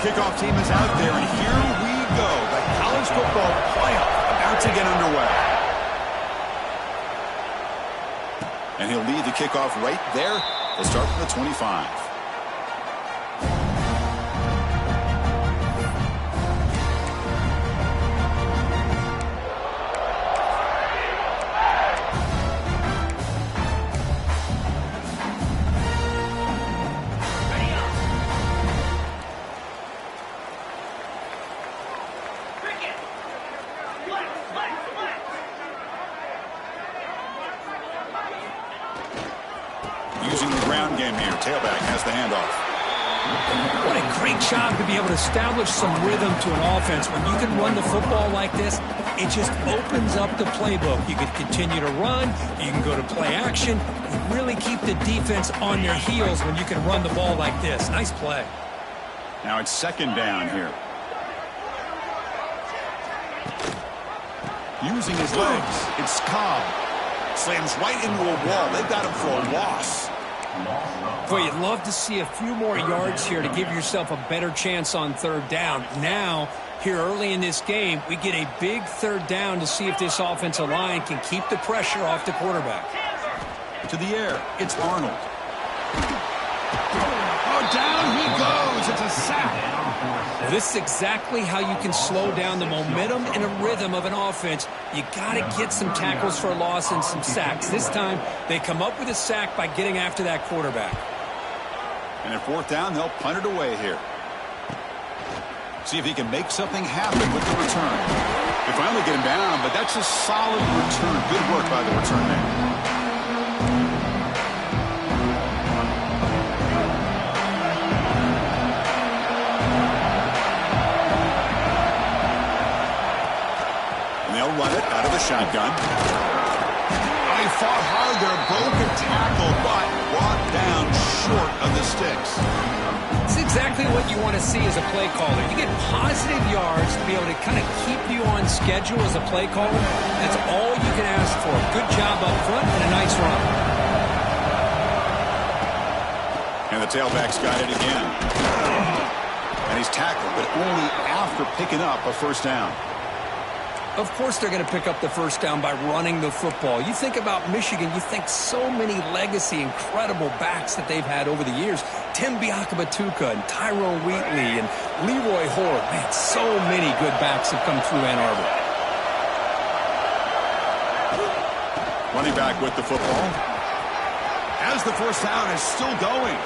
kickoff team is out there, and here we go. The college football playoff about to get underway. And he'll lead the kickoff right there. They'll start from the 25. Using the ground game here. Tailback has the handoff. What a great job to be able to establish some rhythm to an offense. When you can run the football like this, it just opens up the playbook. You can continue to run. You can go to play action. You really keep the defense on their heels when you can run the ball like this. Nice play. Now it's second down here. Using his legs, it's Cobb. Slams right into a wall. They've got him for a loss. Boy, you'd love to see a few more yards here to give yourself a better chance on third down. Now, here early in this game, we get a big third down to see if this offensive line can keep the pressure off the quarterback. To the air, it's Arnold. Oh, down he goes. It's a sack. Well, this is exactly how you can slow down the momentum and a rhythm of an offense. You got to get some tackles for a loss and some sacks. This time, they come up with a sack by getting after that quarterback. And at fourth down, they'll punt it away here. See if he can make something happen with the return. They finally get him down, but that's a solid return. Good work by the return man. Run it out of the shotgun. He fought hard there, broke a tackle, but brought down short of the sticks. It's exactly what you want to see as a play caller. You get positive yards to be able to kind of keep you on schedule as a play caller. That's all you can ask for. Good job up front and a nice run. And the tailback's got it again. And he's tackled, but only after picking up a first down. Of course they're going to pick up the first down by running the football. You think about Michigan, you think so many legacy, incredible backs that they've had over the years. Tim Biakabatuka and Tyrone Wheatley and Leroy Horde. Man, so many good backs have come through Ann Arbor. Running back with the football. As the first down is still going.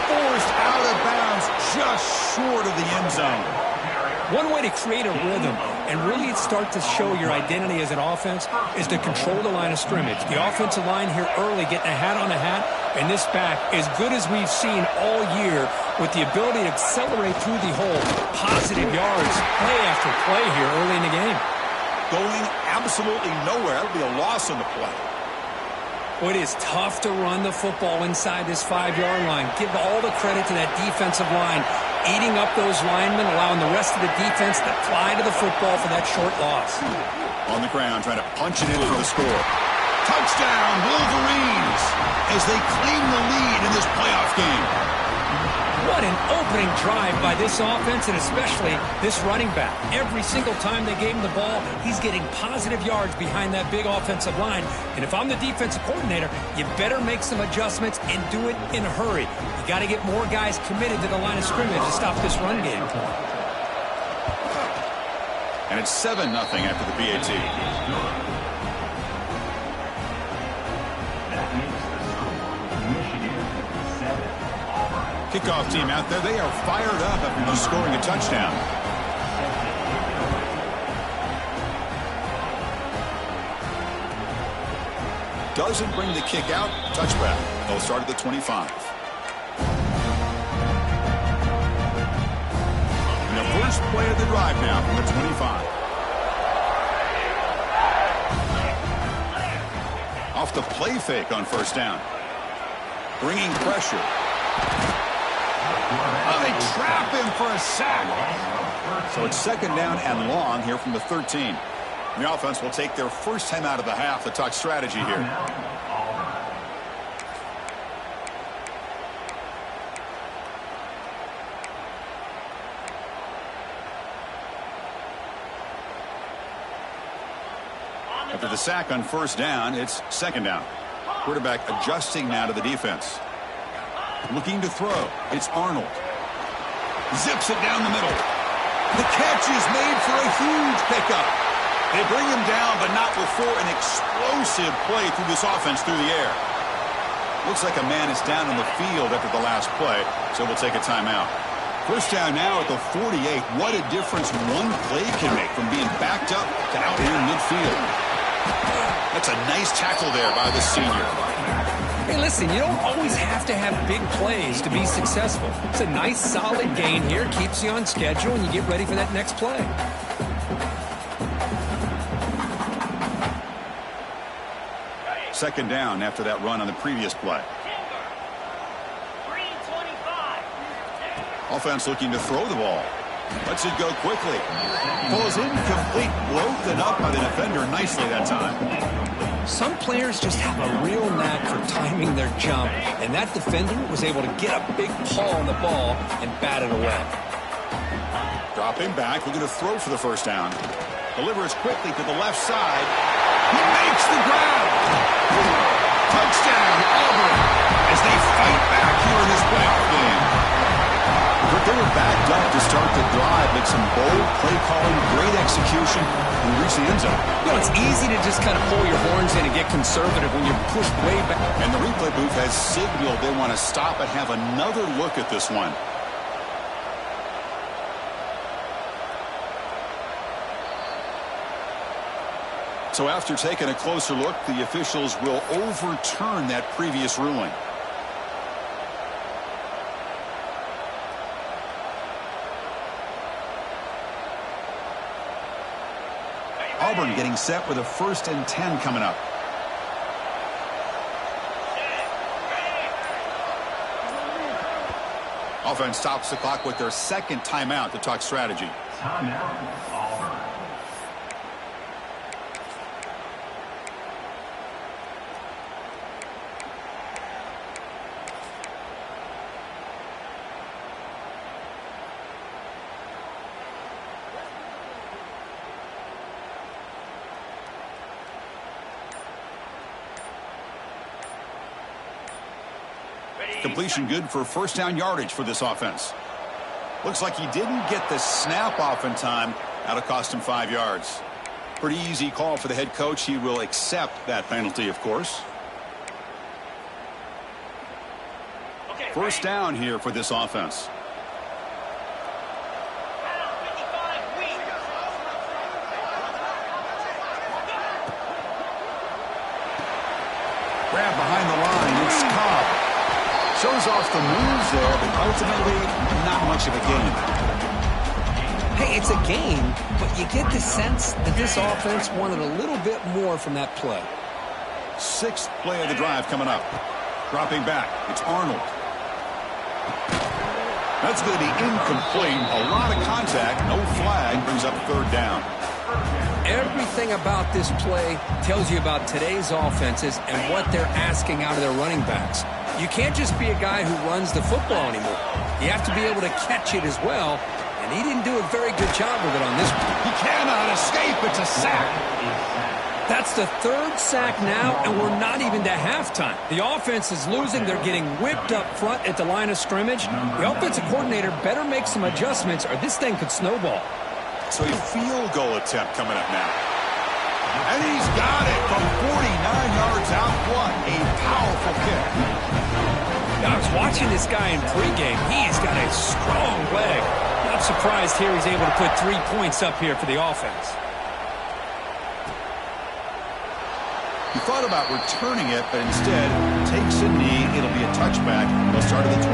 Forced out of bounds just short of the end zone. One way to create a rhythm and really start to show your identity as an offense is to control the line of scrimmage. The offensive line here early getting a hat on a hat, and this back as good as we've seen all year with the ability to accelerate through the hole. Positive yards, play after play here early in the game. Going absolutely nowhere. That'll be a loss on the play. Well, it is tough to run the football inside this 5-yard line. Give all the credit to that defensive line, eating up those linemen, allowing the rest of the defense to fly to the football for that short loss. On the ground, trying to punch it in for the score. Touchdown, Wolverines, as they claim the lead in this playoff game. What an opening drive by this offense, and especially this running back. Every single time they gave him the ball, he's getting positive yards behind that big offensive line. And if I'm the defensive coordinator, you better make some adjustments and do it in a hurry. You got to get more guys committed to the line of scrimmage to stop this run game. And it's 7-0 after the PAT. Kickoff team out there, they are fired up after just scoring a touchdown. Doesn't bring the kick out, touchback. They'll start at the 25. And the first play of the drive now from the 25. Off the play fake on first down. Bringing pressure. Oh, they trap him for a sack. So it's second down and long here from the 13. The offense will take their first time out of the half to talk strategy here. After the sack on first down, it's second down. Quarterback adjusting now to the defense. Looking to throw. It's Arnold. Zips it down the middle. The catch is made for a huge pickup. They bring him down, but not before an explosive play through this offense through the air. Looks like a man is down in the field after the last play, so we'll take a timeout. First down now at the 48. What a difference one play can make from being backed up to out here in midfield. That's a nice tackle there by the senior. Hey, listen, you don't always have to have big plays to be successful. It's a nice, solid gain here. Keeps you on schedule, and you get ready for that next play. Second down after that run on the previous play. Offense looking to throw the ball. Lets it go quickly. Falls incomplete. Broken up by the defender nicely that time. Some players just have a real knack for timing their jump, and that defender was able to get a big paw on the ball and bat it away. Dropping back, looking to throw for the first down. Delivers quickly to the left side. He makes the grab. Touchdown, Auburn, as they fight back here in this playoff game. But they were backed up to start the drive, but some bold play calling, great execution, and reach the end zone. You know, it's easy to just kind of pull your horns in and get conservative when you're pushed way back. And the replay booth has signaled they want to stop and have another look at this one. So after taking a closer look, the officials will overturn that previous ruling. Auburn getting set with a 1st and 10 coming up. Offense stops the clock with their second timeout to talk strategy. Timeout, Auburn. Completion good for first down yardage for this offense. Looks like he didn't get the snap off in time. That'll cost him 5 yards. Pretty easy call for the head coach. He will accept that penalty, of course. First down here for this offense. Grab behind the line. It's Cobb. Shows off the moves there, but ultimately not much of a gain. Hey, it's a game, but you get the sense that this offense wanted a little bit more from that play. 6th play of the drive coming up. Dropping back. It's Arnold. That's going to be incomplete. A lot of contact. No flag. Brings up 3rd down. Everything about this play tells you about today's offenses and what they're asking out of their running backs. You can't just be a guy who runs the football anymore. You have to be able to catch it as well, and he didn't do a very good job with it on this one. He cannot escape. It's a sack. That's the 3rd sack now, and we're not even to halftime. The offense is losing. They're getting whipped up front at the line of scrimmage. The offensive coordinator better make some adjustments, or this thing could snowball. So a field goal attempt coming up now. And he's got it from 49 yards out. What a powerful kick. I was watching this guy in pregame. He's got a strong leg. Not surprised here he's able to put 3 points up here for the offense. He thought about returning it, but instead takes a knee. It'll be a touchback. They'll start at the 25.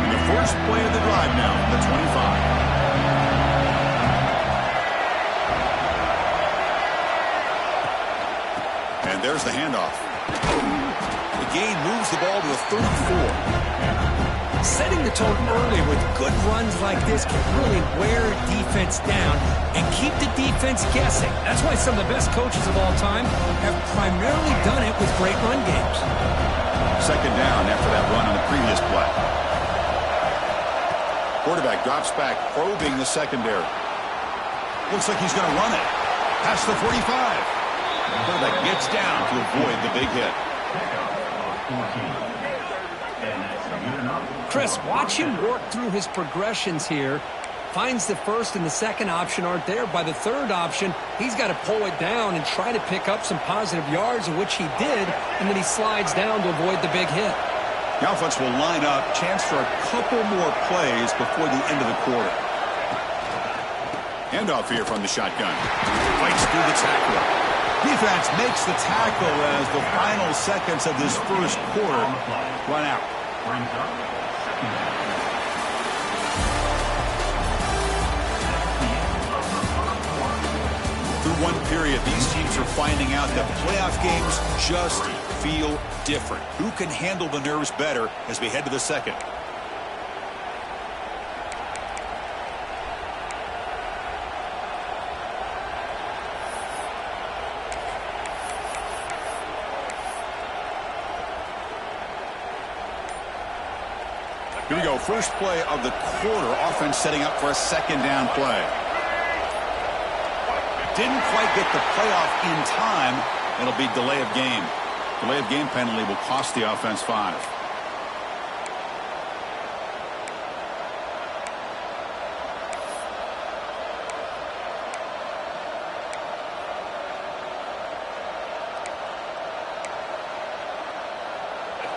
And the first play of the drive now, the 25. And there's the handoff. The gain moves the ball to the 34. Setting the tone early with good runs like this can really wear a defense down and keep the defense guessing. That's why some of the best coaches of all time have primarily done it with great run games. Second down after that run on the previous play. Quarterback drops back, probing the secondary. Looks like he's going to run it. Past the 45. Quarterback gets down to avoid the big hit. Chris, watch him work through his progressions here. Finds the first and the second option aren't there. By the third option, he's got to pull it down and try to pick up some positive yards, of which he did, and then he slides down to avoid the big hit. The offense will line up. Chance for a couple more plays before the end of the quarter. Handoff here from the shotgun. Fights through the tackle. Defense makes the tackle as the final seconds of this first quarter run out. Through one period, these teams are finding out that playoff games just feel different. Who can handle the nerves better as we head to the second? Here we go. First play of the quarter. Offense setting up for a second down play. Didn't quite get the playoff in time. It'll be delay of game. Delay of game penalty will cost the offense 5.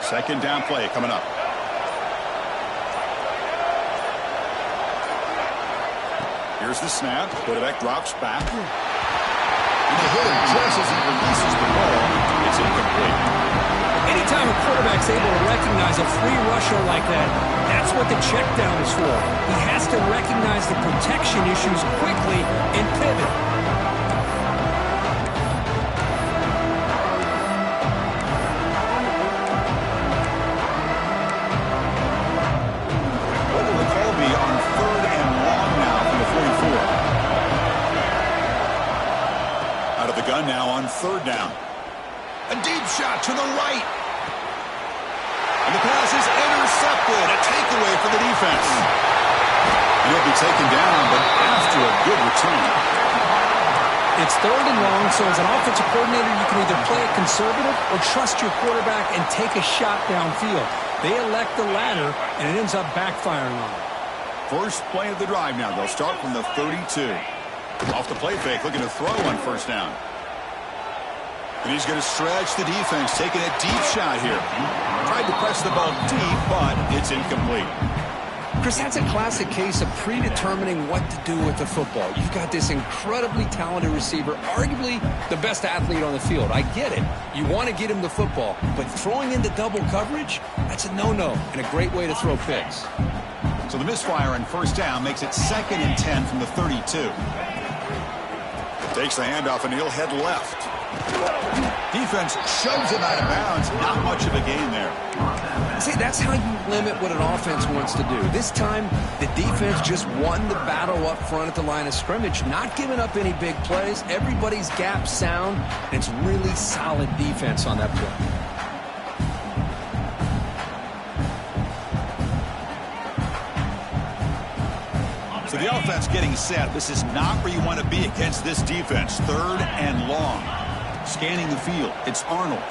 Second down play coming up. Here's the snap. Quarterback drops back. And the hitter just as he releases the ball, it's incomplete. Anytime a quarterback's able to recognize a free rusher like that, that's what the check down is for. He has to recognize the protection issues quickly and pivot. What will the call be on third and long now from the 44? Out of the gun now on third down. A deep shot to the right. And the pass is intercepted. A takeaway for the defense. And he'll be taken down, but after a good return. It's third and long, so as an offensive coordinator, you can either play it conservative or trust your quarterback and take a shot downfield. They elect the latter, and it ends up backfiring on them. First play of the drive now. They'll start from the 32. Off the play fake, looking to throw on first down. And he's going to stretch the defense, taking a deep shot here. Tried to press the ball deep, but it's incomplete. Chris, that's a classic case of predetermining what to do with the football. You've got this incredibly talented receiver, arguably the best athlete on the field. I get it. You want to get him the football, but throwing into double coverage, that's a no-no and a great way to throw picks. So the misfire on first down makes it 2nd and 10 from the 32. Takes the handoff, and he'll head left. Defense shoves him out of bounds. Not much of a gain there. See, that's how you limit what an offense wants to do. This time, the defense just won the battle up front at the line of scrimmage, not giving up any big plays. Everybody's gap sound, and it's really solid defense on that play. So the offense getting set. This is not where you want to be against this defense. Third and long. Scanning the field. It's Arnold.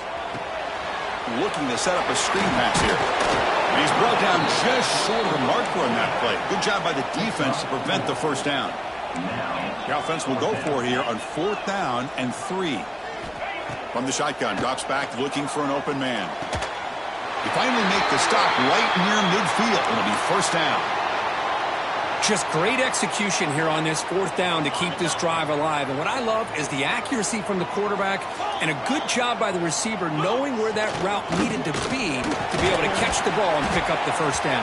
Looking to set up a screen pass here. And he's brought down just short of the marker on that play. Good job by the defense to prevent the first down. The offense will go for here on 4th down and 3. From the shotgun, drops back looking for an open man. They finally make the stop right near midfield. It'll be first down. Just great execution here on this 4th down to keep this drive alive. And what I love is the accuracy from the quarterback and a good job by the receiver knowing where that route needed to be able to catch the ball and pick up the first down.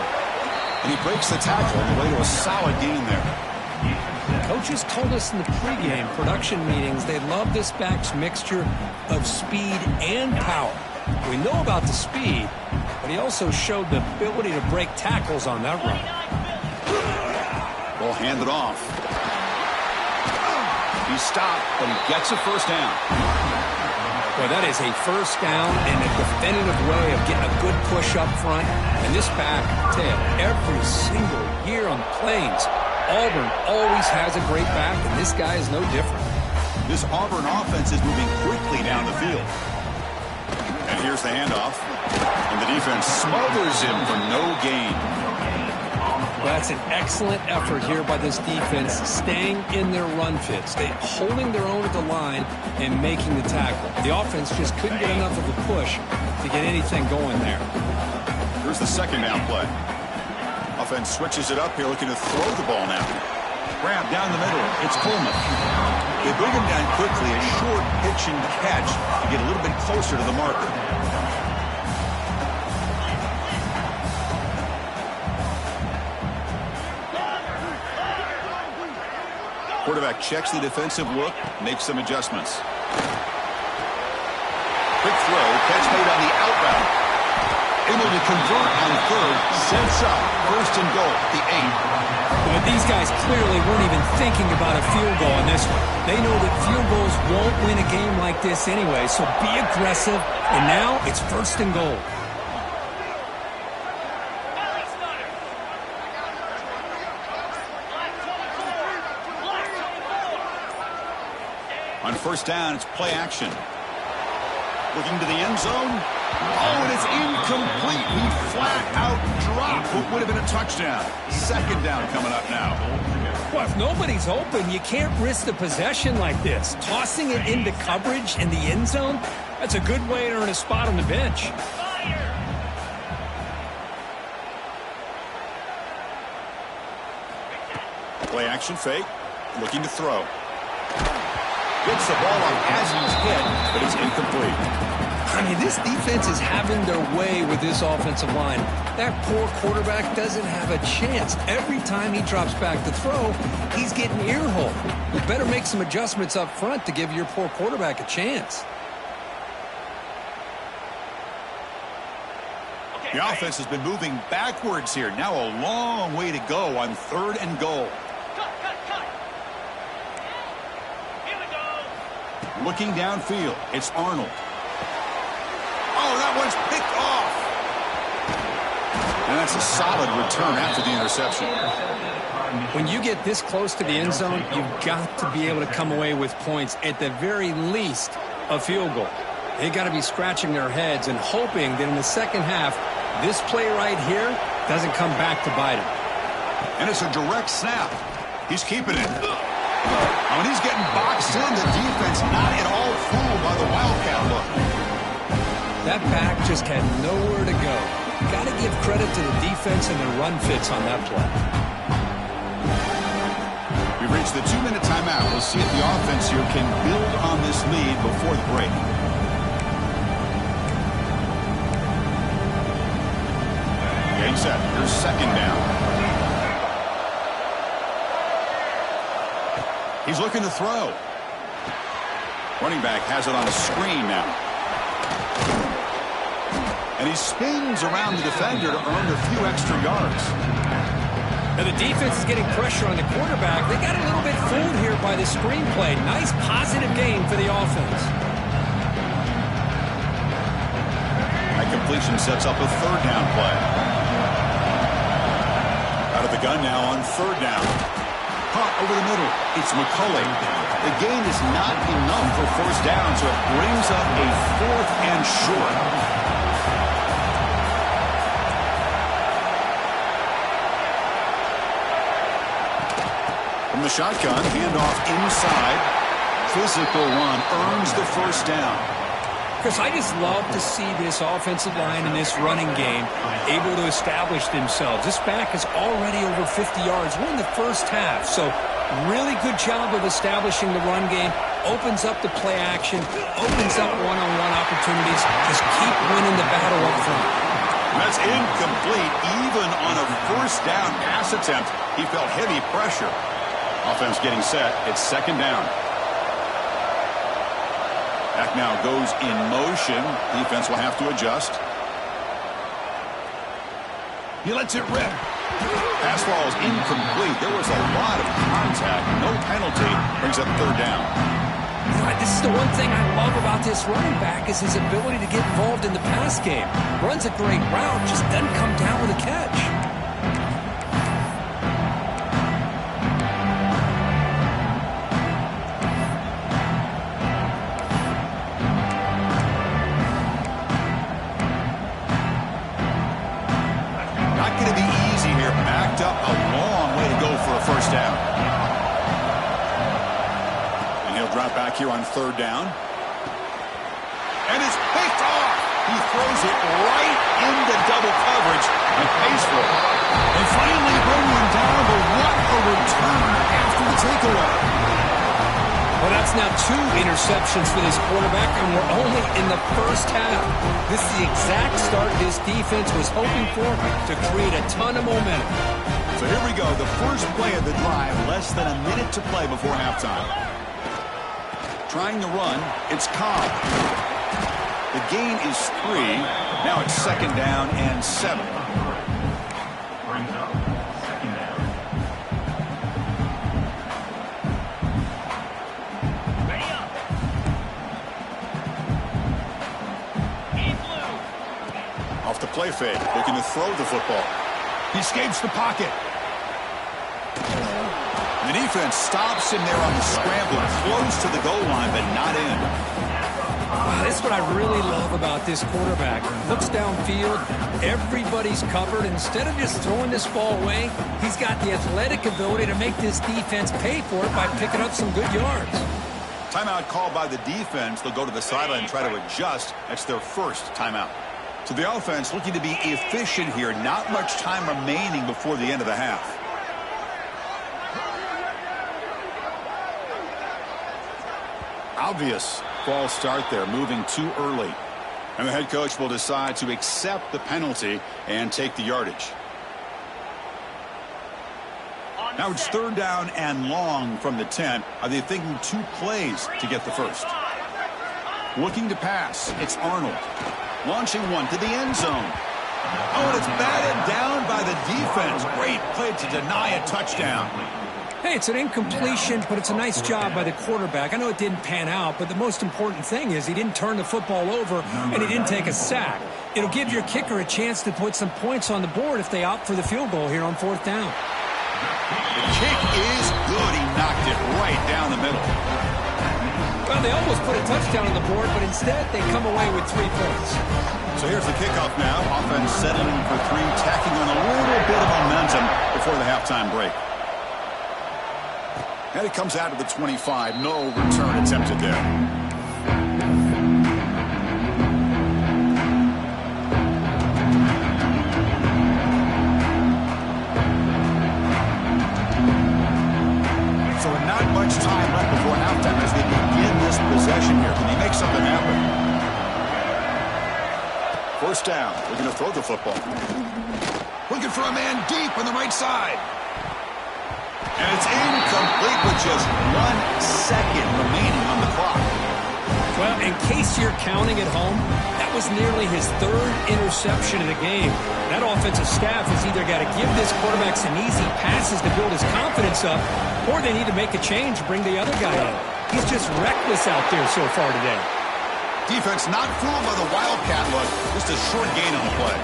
And he breaks the tackle on the way to a solid gain there. Coaches told us in the pregame production meetings they love this back's mixture of speed and power. We know about the speed, but he also showed the ability to break tackles on that run. Ball handed off. He's stopped, but he gets a first down. Boy, that is a first down and a definitive way of getting a good push up front. And this back, Ted, every single year on the Plains, Auburn always has a great back, and this guy is no different. This Auburn offense is moving quickly down the field. And here's the handoff. And the defense smothers him for no gain. That's an excellent effort here by this defense, staying in their run fit, holding their own at the line and making the tackle. The offense just couldn't get enough of a push to get anything going there. Here's the second down play. Offense switches it up here, looking to throw the ball now. Grab down the middle. It's Coleman. They bring him down quickly, a short pitch and catch to get a little bit closer to the marker. Quarterback checks the defensive look, makes some adjustments. Quick throw, catch made on the out route. Able to convert on third, sets up, first and goal, the 8. But these guys clearly weren't even thinking about a field goal in this one. They know that field goals won't win a game like this anyway, so be aggressive, and now it's first and goal. On first down, it's play action. Looking to the end zone. Oh, and it's incomplete. He flat out dropped what would have been a touchdown. Second down coming up now. Well, if nobody's open, you can't risk the possession like this. Tossing it into coverage in the end zone, that's a good way to earn a spot on the bench. Play action fake. Looking to throw. Gets the ball on as he's hit, but it's incomplete. I mean, this defense is having their way with this offensive line. That poor quarterback doesn't have a chance. Every time he drops back to throw, he's getting ear-hole. You better make some adjustments up front to give your poor quarterback a chance. The offense has been moving backwards here. Now a long way to go on third and goal. Looking downfield, it's Arnold. Oh, that one's picked off. And that's a solid return after the interception. When you get this close to the end zone, you've got to be able to come away with points, at the very least, a field goal. They got to be scratching their heads and hoping that in the second half, this play right here doesn't come back to bite him. And it's a direct snap. He's keeping it. When he's getting boxed in, the defense not at all fooled by the Wildcat look. That back just had nowhere to go. Got to give credit to the defense and their run fits on that play. We've reached the 2-minute timeout. We'll see if the offense here can build on this lead before the break. Game set. Here's second down. He's looking to throw. Running back has it on a screen now. And he spins around the defender to earn a few extra yards. Now the defense is getting pressure on the quarterback. They got a little bit fooled here by the screenplay. Nice positive game for the offense. That completion sets up a third down play. Out of the gun now on third down. Caught over the middle. It's McCulley. The gain is not enough for first down, so it brings up a fourth and short. From the shotgun, handoff inside. Physical run earns the first down. Chris, I just love to see this offensive line in this running game able to establish themselves. This back is already over 50 yards. We're in the first half, so really good job of establishing the run game. Opens up the play action, opens up one-on-one opportunities. Just keep winning the battle up front. That's incomplete. Even on a first down pass attempt, he felt heavy pressure. Offense getting set. It's second down. Back now goes in motion. Defense will have to adjust. He lets it rip. Pass ball is incomplete. There was a lot of contact. No penalty. Brings up third down. This is the one thing I love about this running back is his ability to get involved in the pass game. Runs a great route, just doesn't come down with a catch. first down. And he'll drop back here on third down. And it's picked off. He throws it right into double coverage and pays for it. They finally bring him down, but what a return after the takeaway. Well, that's now 2 interceptions for this quarterback, and we're only in the first half. This is the exact start this defense was hoping for to create a ton of momentum. So here we go, the first play of the drive, less than a minute to play before halftime. Trying to run, it's Cobb. The gain is 3. Now it's second down and 7. Brings up second down. Ready up. In blue. Off the play fake, looking to throw the football. He escapes the pocket. The defense stops him there on the scramble, close to the goal line, but not in. This is what I really love about this quarterback. Looks downfield, everybody's covered. Instead of just throwing this ball away, he's got the athletic ability to make this defense pay for it by picking up some good yards. Timeout called by the defense. They'll go to the sideline and try to adjust. That's their first timeout. So the offense looking to be efficient here. Not much time remaining before the end of the half. Obvious false start there, moving too early. And the head coach will decide to accept the penalty and take the yardage. Now it's third down and long from the 10. Are they thinking 2 plays to get the first? Looking to pass. It's Arnold. Launching one to the end zone. Oh, and it's batted down by the defense. Great play to deny a touchdown. Hey, it's an incompletion, but it's a nice job by the quarterback. I know it didn't pan out, but the most important thing is he didn't turn the football over and he didn't take a sack. It'll give your kicker a chance to put some points on the board if they opt for the field goal here on fourth down. The kick is good. He knocked it right down the middle. Well, they almost put a touchdown on the board, but instead they come away with 3 points. So here's the kickoff now. Offense settling for 3, tacking on a little bit of momentum before the halftime break. And it comes out of the 25. No return attempted there. So not much time left before halftime as they begin this possession here. Can he make something happen? First down. We're going to throw the football. Looking for a man deep on the right side. And it's incomplete with just 1 second remaining on the clock. Well, in case you're counting at home, that was nearly his 3rd interception of the game. That offensive staff has either got to give this quarterback some easy passes to build his confidence up, or they need to make a change, bring the other guy in. He's just reckless out there so far today. Defense not fooled by the Wildcat look. Just a short gain on the play.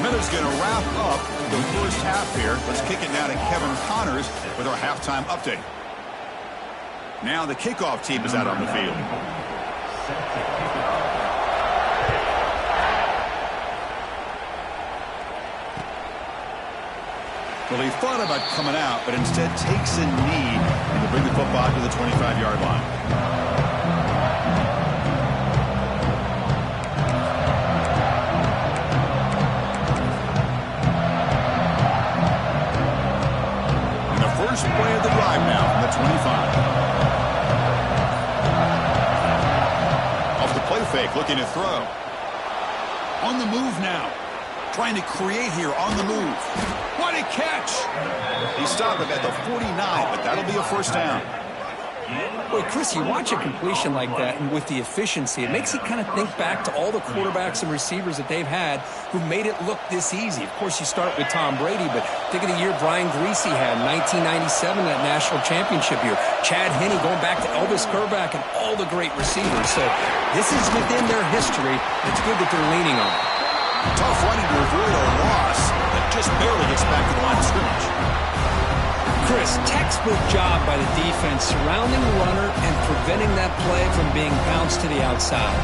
Miller's going to wrap up the first half here. Let's kick it now to Kevin Connors with our halftime update. Now the kickoff team is out on the field. Well, he thought about coming out, but instead takes a knee to bring the football to the 25-yard line. First play of the drive now from the 25. Off the play fake, looking to throw. On the move now. Trying to create here on the move. What a catch! He stopped him at the 49, but that'll be a first down. Boy, Chris, you watch a completion like that, and with the efficiency, it makes you kind of think back to all the quarterbacks and receivers that they've had who made it look this easy. Of course, you start with Tom Brady, but think of the year Brian Greasy had in 1997, that national championship year. Chad Henne going back to Elvis Grbac and all the great receivers. So this is within their history. It's good that they're leaning on it. Tough running to avoid a loss, but just barely gets back to the line of scrimmage. Chris, textbook job by the defense surrounding the runner and preventing that play from being bounced to the outside.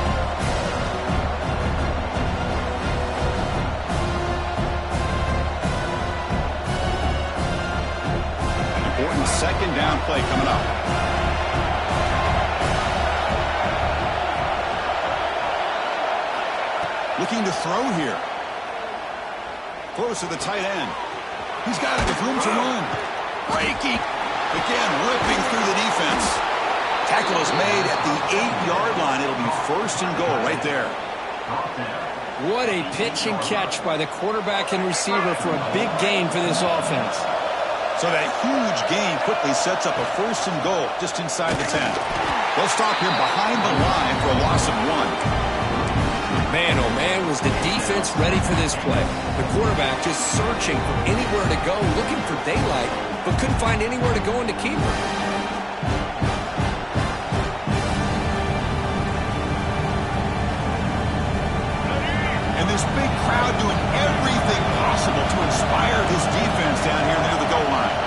down play coming up. Looking to throw here. Close to the tight end. He's got it with room to run. Breaking. Again, ripping through the defense. Tackle is made at the 8-yard line. It'll be first and goal right there. What a pitch and catch by the quarterback and receiver for a big gain for this offense. So that huge gain quickly sets up a first and goal just inside the 10. They'll stop here behind the line for a loss of 1. Man, oh man, was the defense ready for this play. The quarterback just searching for anywhere to go, looking for daylight, but couldn't find anywhere to go into keeper. And this big crowd doing everything possible to inspire this defense down here near the goal line.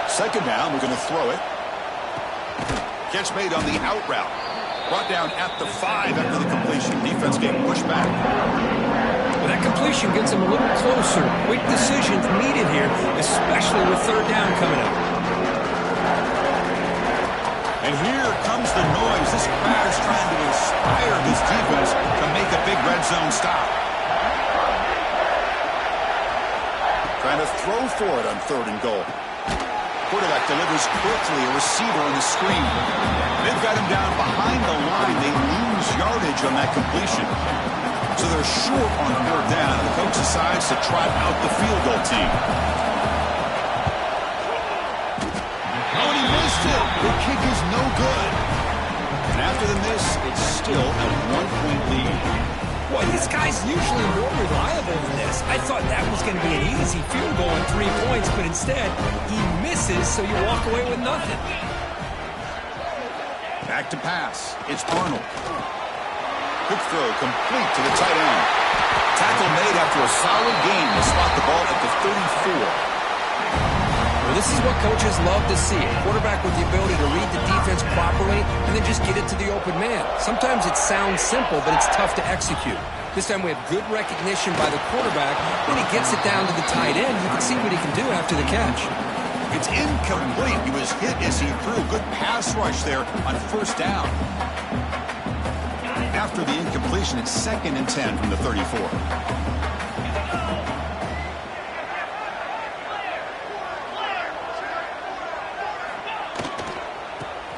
Second down, we're going to throw it. Catch made on the out route. Brought down at the 5 after the completion. Defense getting pushed back. Well, that completion gets them a little closer. Quick decisions needed here, especially with third down coming up. And here comes the noise. This crowd is trying to inspire this defense to make a big red zone stop. Trying to throw for it on third and goal. Quarterback delivers quickly, a receiver on the screen. They've got him down behind the line. They lose yardage on that completion. So they're short on third down, and the coach decides to trot out the field goal team. Oh, and he missed it. The kick is no good. And after the miss, it's still a 1-point lead. Boy, this guy's usually more reliable than this. I thought that was going to be an easy field goal and 3 points, but instead, he misses, so you walk away with nothing. Back to pass. It's Arnold. Quick throw complete to the tight end. Tackle made after a solid gain to spot the ball at the 34. Well, this is what coaches love to see. A quarterback with the ability to read the defense properly and then just get it to the open man. Sometimes it sounds simple, but it's tough to execute. This time we have good recognition by the quarterback. When he gets it down to the tight end, you can see what he can do after the catch. It's incomplete. He was hit as he threw. Good pass rush there on first down. After the incompletion, it's 2nd and 10 from the 34.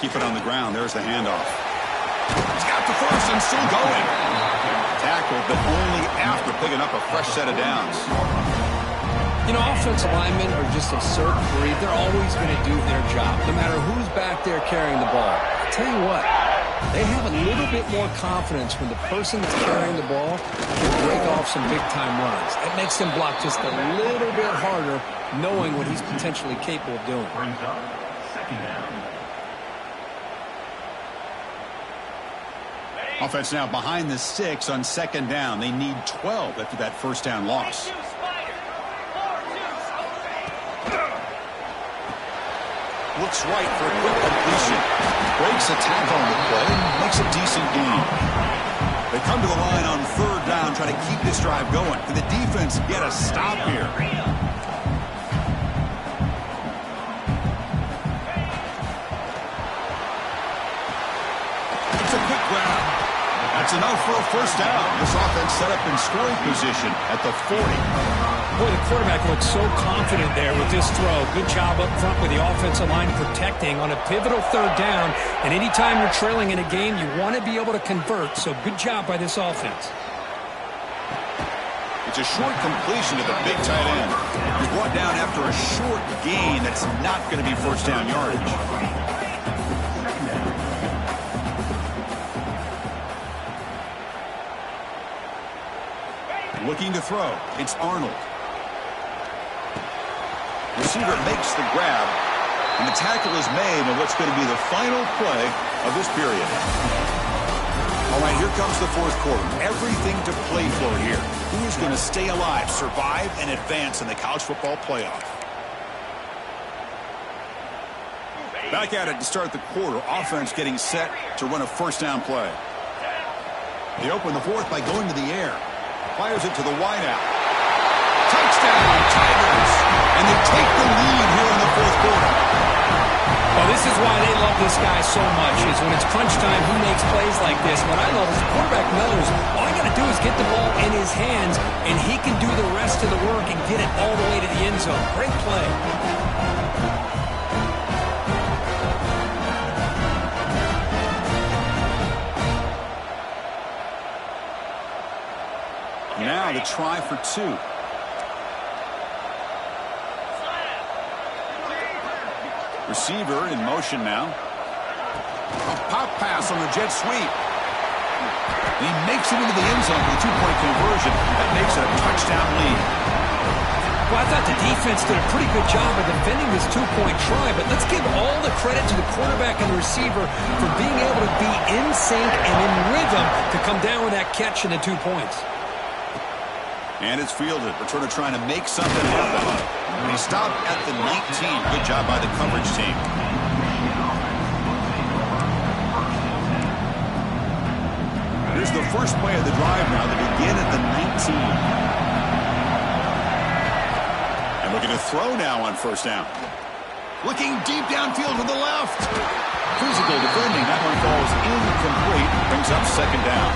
Keep it on the ground. There's the handoff. He's got the first and still going. Tackled, but only after picking up a fresh set of downs. You know, offensive linemen are just a certain breed. They're always going to do their job, no matter who's back there carrying the ball. I'll tell you what, they have a little bit more confidence when the person that's carrying the ball can break off some big-time runs. That makes them block just a little bit harder, knowing what he's potentially capable of doing. Brings up second down. Offense now behind the 6 on second down. They need 12 after that first down loss. Looks right for a quick completion. Breaks a tackle on the play and makes a decent gain. They come to the line on third down, trying to keep this drive going. Can the defense get a stop here? It's a quick grab. That's enough for a first down. This offense set up in scoring position at the 40. Boy, the quarterback looks so confident there with this throw. Good job up front with the offensive line protecting on a pivotal third down. And anytime you're trailing in a game, you want to be able to convert. So good job by this offense. It's a short completion to the big tight end. He's brought down after a short gain that's not going to be first down yardage. Looking to throw. It's Arnold. Receiver makes the grab, and the tackle is made on what's going to be the final play of this period. All right, here comes the fourth quarter. Everything to play for here. Who is going to stay alive, survive, and advance in the college football playoff? Back at it to start the quarter. Offense getting set to run a first down play. They open the fourth by going to the air. Fires it to the wideout. Touchdown, Tigers! And they take the lead here fourth quarter. Well, this is why they love this guy so much, is when it's crunch time, he makes plays like this. What I love is the quarterback knows all I got to do is get the ball in his hands, and he can do the rest of the work and get it all the way to the end zone. Great play. Now the try for two. Receiver in motion now. A pop pass on the jet sweep. And he makes it into the end zone with a two-point conversion. That makes it a touchdown lead. Well, I thought the defense did a pretty good job of defending this two-point try, but let's give all the credit to the quarterback and the receiver for being able to be in sync and in rhythm to come down with that catch and the 2 points. And it's fielded. Returner trying to make something happen. And he stopped at the 19. Good job by the coverage team. Here's the first play of the drive now. They begin at the 19. And looking to throw now on first down. Looking deep downfield to the left. Physical defending. That one falls incomplete. Brings up second down.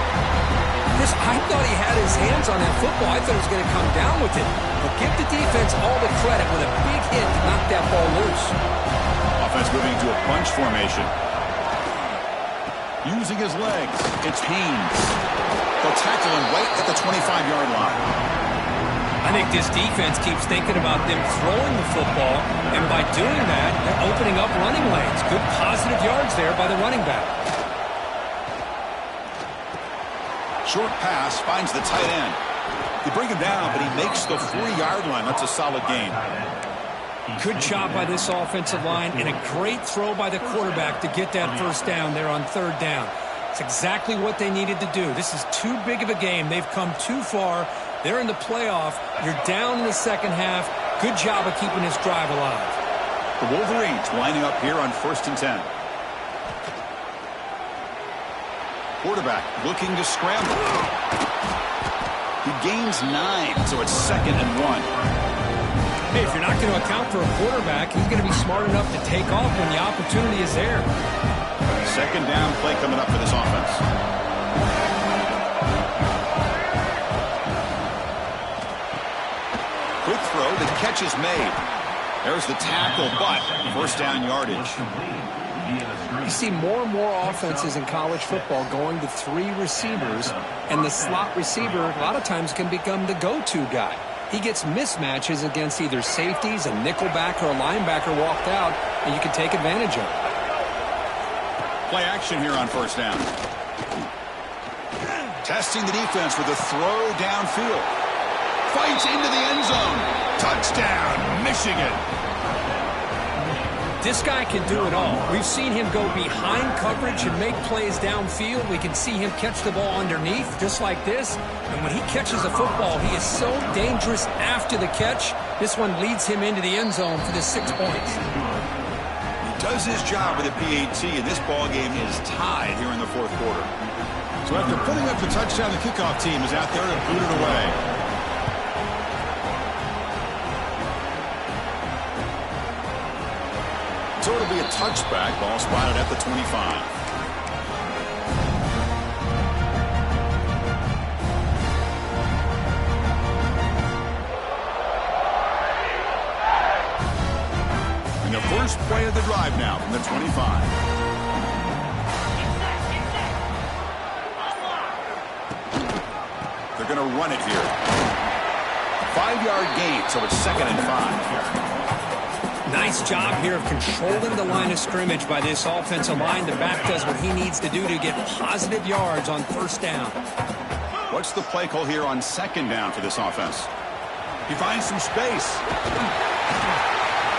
I thought he had his hands on that football. I thought he was going to come down with it. But give the defense all the credit with a big hit to knock that ball loose. Offense moving to a bunch formation. Using his legs. It's Haynes. They'll tackle him right at the 25-yard line. I think this defense keeps thinking about them throwing the football, and by doing that, they're opening up running lanes. Good positive yards there by the running back. Short pass finds the tight end. They bring him down, but he makes the 4-yard line. That's a solid gain. Good job by this offensive line, and a great throw by the quarterback to get that first down there on third down. It's exactly what they needed to do. This is too big of a game. They've come too far. They're in the playoff. You're down in the second half. Good job of keeping this drive alive. The Wolverines lining up here on 1st and 10. Quarterback looking to scramble. He gains 9, so it's 2nd and 1. Hey, if you're not going to account for a quarterback, he's going to be smart enough to take off when the opportunity is there. Second down play coming up for this offense. Quick throw, the catch is made. There's the tackle, but first down yardage. You see more and more offenses in college football going to 3 receivers, and the slot receiver a lot of times can become the go-to guy. He gets mismatches against either safeties, a nickelback, or a linebacker walked out, and you can take advantage of it. Play action here on first down. Testing the defense with a throw downfield. Fights into the end zone. Touchdown, Michigan. This guy can do it all. We've seen him go behind coverage and make plays downfield. We can see him catch the ball underneath, just like this. And when he catches a football, he is so dangerous after the catch. This one leads him into the end zone for the 6 points. He does his job with a PAT, and this ball game is tied here in the 4th quarter. So after putting up the touchdown, the kickoff team is out there to boot it away. So it'll be a touchback, ball spotted at the 25. And the first play of the drive now from the 25. They're going to run it here. 5-yard gain, so it's 2nd and 5. Nice job here of controlling the line of scrimmage by this offensive line. The back does what he needs to do to get positive yards on first down. What's the play call here on 2nd down for this offense? He finds some space.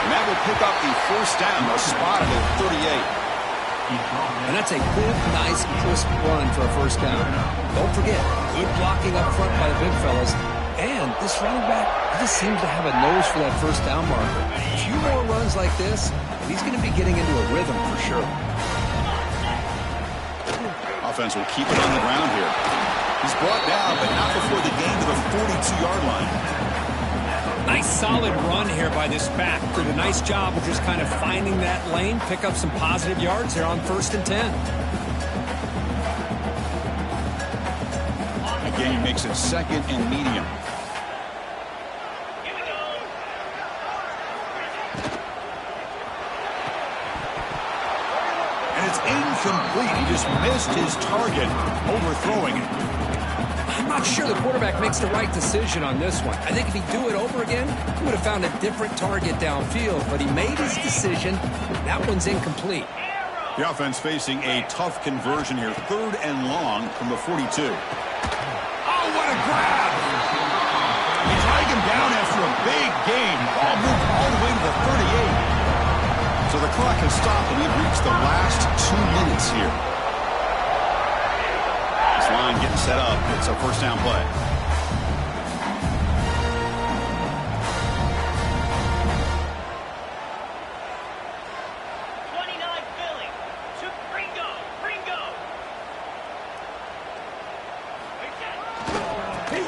And that will pick up the first down. They'll spot it at 38. And that's a good, nice, crisp run for a first down. Don't forget, good blocking up front by the big fellas. And this running back just seems to have a nose for that first down marker. A few more runs like this, and he's going to be getting into a rhythm for sure. Offense will keep it on the ground here. He's brought down, but not before the gain to the 42-yard line. Nice solid run here by this back. Did a nice job of just kind of finding that lane, pick up some positive yards there on 1st and 10. The game makes it 2nd and medium. And it's incomplete. He just missed his target, overthrowing it. I'm not sure the quarterback makes the right decision on this one. I think if he'd do it over again, he would have found a different target downfield, but he made his decision. That one's incomplete. The offense facing a tough conversion here. 3rd and long from the 42. Oh, what a grab! He dragged him down after a big gain. Ball moved all the way to the 38. So the clock has stopped, and we've reached the last 2 minutes here. Line getting set up. It's a 1st down play.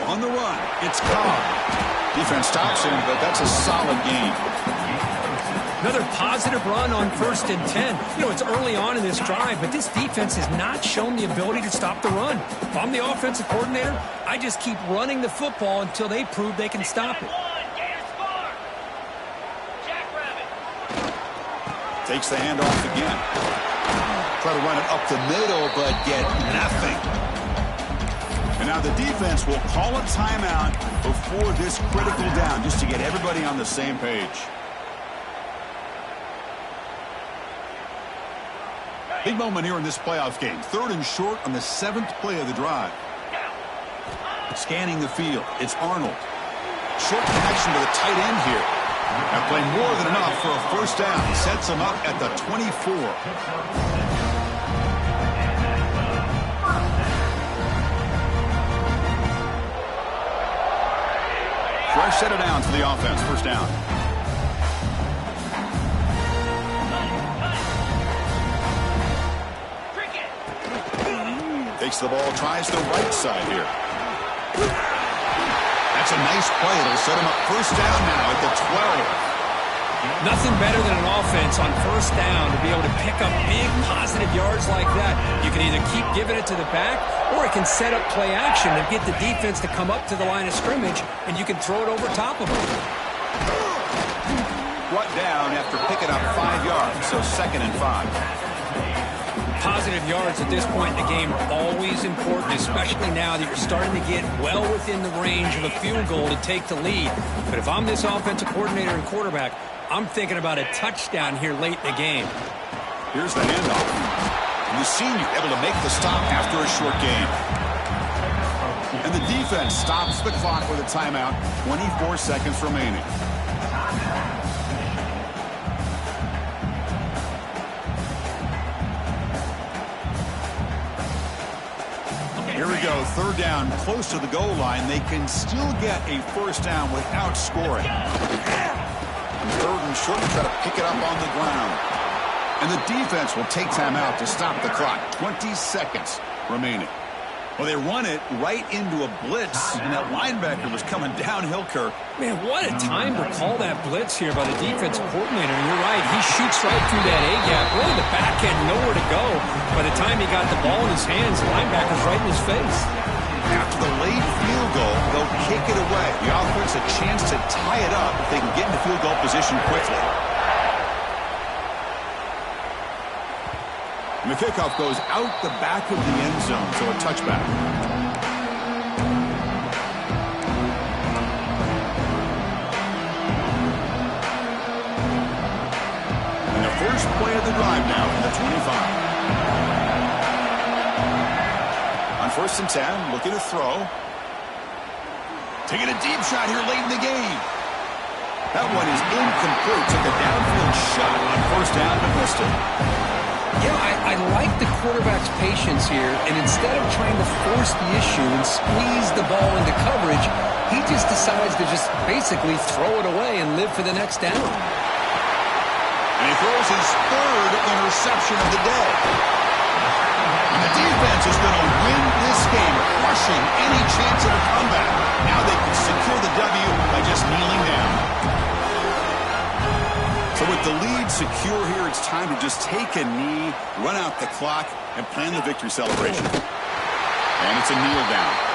On the run, it's Cobb. Defense stops him, but that's a solid gain. Another positive run on 1st and 10. You know, it's early on in this drive, but this defense has not shown the ability to stop the run. If I'm the offensive coordinator, I just keep running the football until they prove they can stop it. Takes the handoff again. Try to run it up the middle, but get nothing. And now the defense will call a timeout before this critical down, just to get everybody on the same page. Big moment here in this playoff game. 3rd and short on the 7th play of the drive. Scanning the field. It's Arnold. Short connection to the tight end here. Now playing more than enough for a 1st down. Sets him up at the 24. Fresh set of downs for the offense. 1st down. Takes the ball, tries the right side here. That's a nice play. It'll set him up 1st down now at the 12. Nothing better than an offense on 1st down to be able to pick up big positive yards like that. You can either keep giving it to the back, or it can set up play action and get the defense to come up to the line of scrimmage, and you can throw it over top of them. Brought down after picking up 5 yards, so 2nd and 5. Positive yards at this point in the game are always important, especially now that you're starting to get well within the range of a field goal to take the lead. But if I'm this offensive coordinator and quarterback, I'm thinking about a touchdown here late in the game. Here's the handoff. And the senior able to make the stop after a short gain. And the defense stops the clock with a timeout. 24 seconds remaining. Here we go, 3rd down, close to the goal line. They can still get a 1st down without scoring. And 3rd and short, try to pick it up on the ground. And the defense will take time out to stop the clock. 20 seconds remaining. Well, they run it right into a blitz, and that linebacker was coming downhill, Kirk. Man, what a time to call that blitz here by the defensive coordinator. And you're right, he shoots right through that A-gap. Really, the back had nowhere to go. By the time he got the ball in his hands, the linebacker's right in his face. After the late field goal, they'll kick it away. The offense a chance to tie it up if they can get into field goal position quickly. And the kickoff goes out the back of the end zone, so a touchback. And the first play of the drive now from the 25. On 1st and 10, looking to throw. Taking a deep shot here late in the game. That one is incomplete. Took a downfield shot on 1st down and missed it. Yeah, I like the quarterback's patience here, and instead of trying to force the issue and squeeze the ball into coverage, he just decides to just basically throw it away and live for the next down. And he throws his 3rd interception of the day. And the defense is going to win this game, crushing any chance of a comeback. Now they can secure the W by just kneeling down. with the lead secure here, it's time to just take a knee, run out the clock, and plan the victory celebration. And it's a kneel down.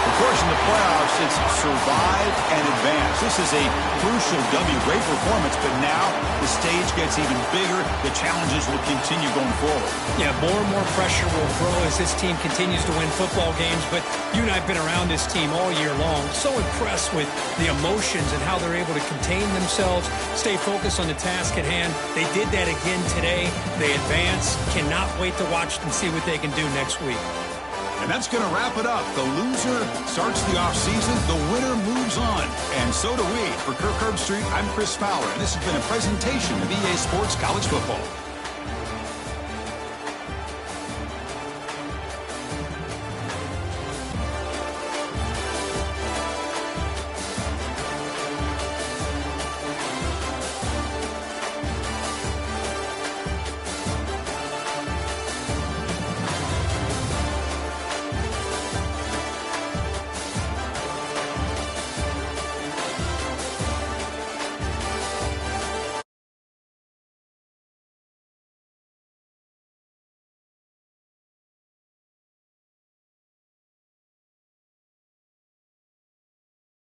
Of course, in the playoffs, it's survive and advance. This is a crucial W. Great performance, but now the stage gets even bigger. The challenges will continue going forward. Yeah, more and more pressure will grow as this team continues to win football games. But you and I have been around this team all year long. So impressed with the emotions and how they're able to contain themselves, stay focused on the task at hand. They did that again today. They advance. Cannot wait to watch and see what they can do next week. And that's going to wrap it up. The loser starts the offseason. The winner moves on. And so do we. For Kirk Herbstreit, I'm Chris Fowler. And this has been a presentation of EA Sports College Football.